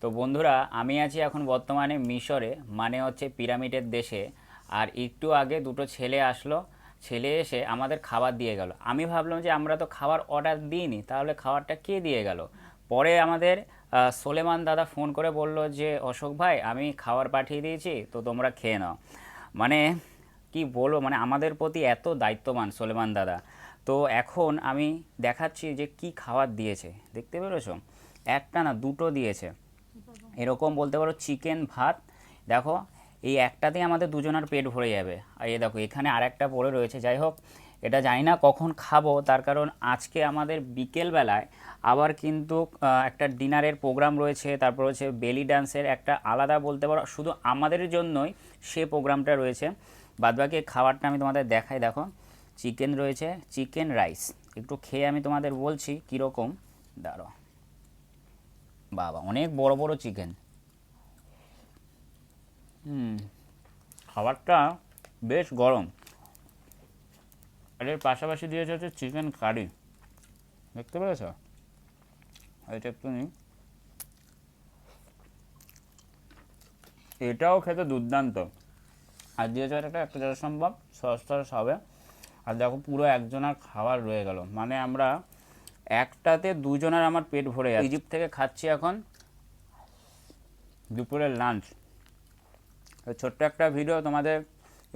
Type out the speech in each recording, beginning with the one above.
তো বন্ধুরা, আমি আছি এখন বর্তমানে মিশরে, মানে হচ্ছে পিরামিডের দেশে। আর একটু আগে দুটো ছেলে আসলো। ছেলে এসে আমাদের খাবার দিয়ে গেল। আমি ভাবলাম যে আমরা তো খাবার অর্ডার দিইনি, তাহলে খাবারটা কে দিয়ে গেল। পরে আমাদের সোলেমান দাদা ফোন করে বলল যে অশোক ভাই, আমি খাবার পাঠিয়ে দিয়েছি, তো তোমরা খেয়ে নাও। মানে কি বলবো, মানে আমাদের প্রতি এত দায়িত্ববান সোলেমান দাদা। তো এখন আমি দেখাচ্ছি যে কি খাবার দিয়েছে, দেখতে পেরেছো? একটা না, দুটো দিয়েছে। এরকম বলতে পারো চিকেন ভাত। দেখো, এই একটাতেই আমাদের দুজনের পেট ভরে যাবে। আর এই দেখো, এখানে আরেকটা পড়ে রয়েছে। যাই হোক, এটা জানি না কখন খাবো, তার কারণ আজকে আমাদের বিকেলবেলায় আবার কিন্তু একটা ডিনারের প্রোগ্রাম রয়েছে। তারপর হচ্ছে বেলি ডান্সের একটা আলাদা, বলতে পারো শুধু আমাদের জন্যই সে প্রোগ্রামটা রয়েছে। বাদবাকি খাবারটা আমি তোমাদের দেখাই। দেখো, চিকেন রয়েছে, চিকেন রাইস। একটু খেয়ে আমি তোমাদের বলছি কীরকম। দাঁড়ো, বাবা অনেক বড় বড় চিকেন। খাবারটা বেশ গরম। আর এর পাশাপাশি দিয়েছে হচ্ছে চিকেন কারি, দেখতে পেরেছ? এটা একটু নিই। এটাও খেতে দুর্দান্ত। আর দিয়েছে একটা একটা যত সম্ভব সস টস হবে। আর দেখো, পুরো একজনের খাবার রয়ে গেল, মানে আমরা একটাতে দুজনের আমার পেট ভরে যাচ্ছে। ইজিপ্ট থেকে খাচ্ছি এখন দুপুরের লাঞ্চ। ছোট্ট একটা ভিডিও তোমাদের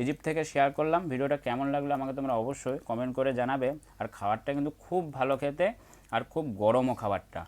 ইজিপ্ট থেকে শেয়ার করলাম। ভিডিওটা কেমন লাগলো আমাকে তোমরা অবশ্যই কমেন্ট করে জানাবে। আর খাবারটা কিন্তু খুব ভালো খেতে, আর খুব গরমও খাবারটা।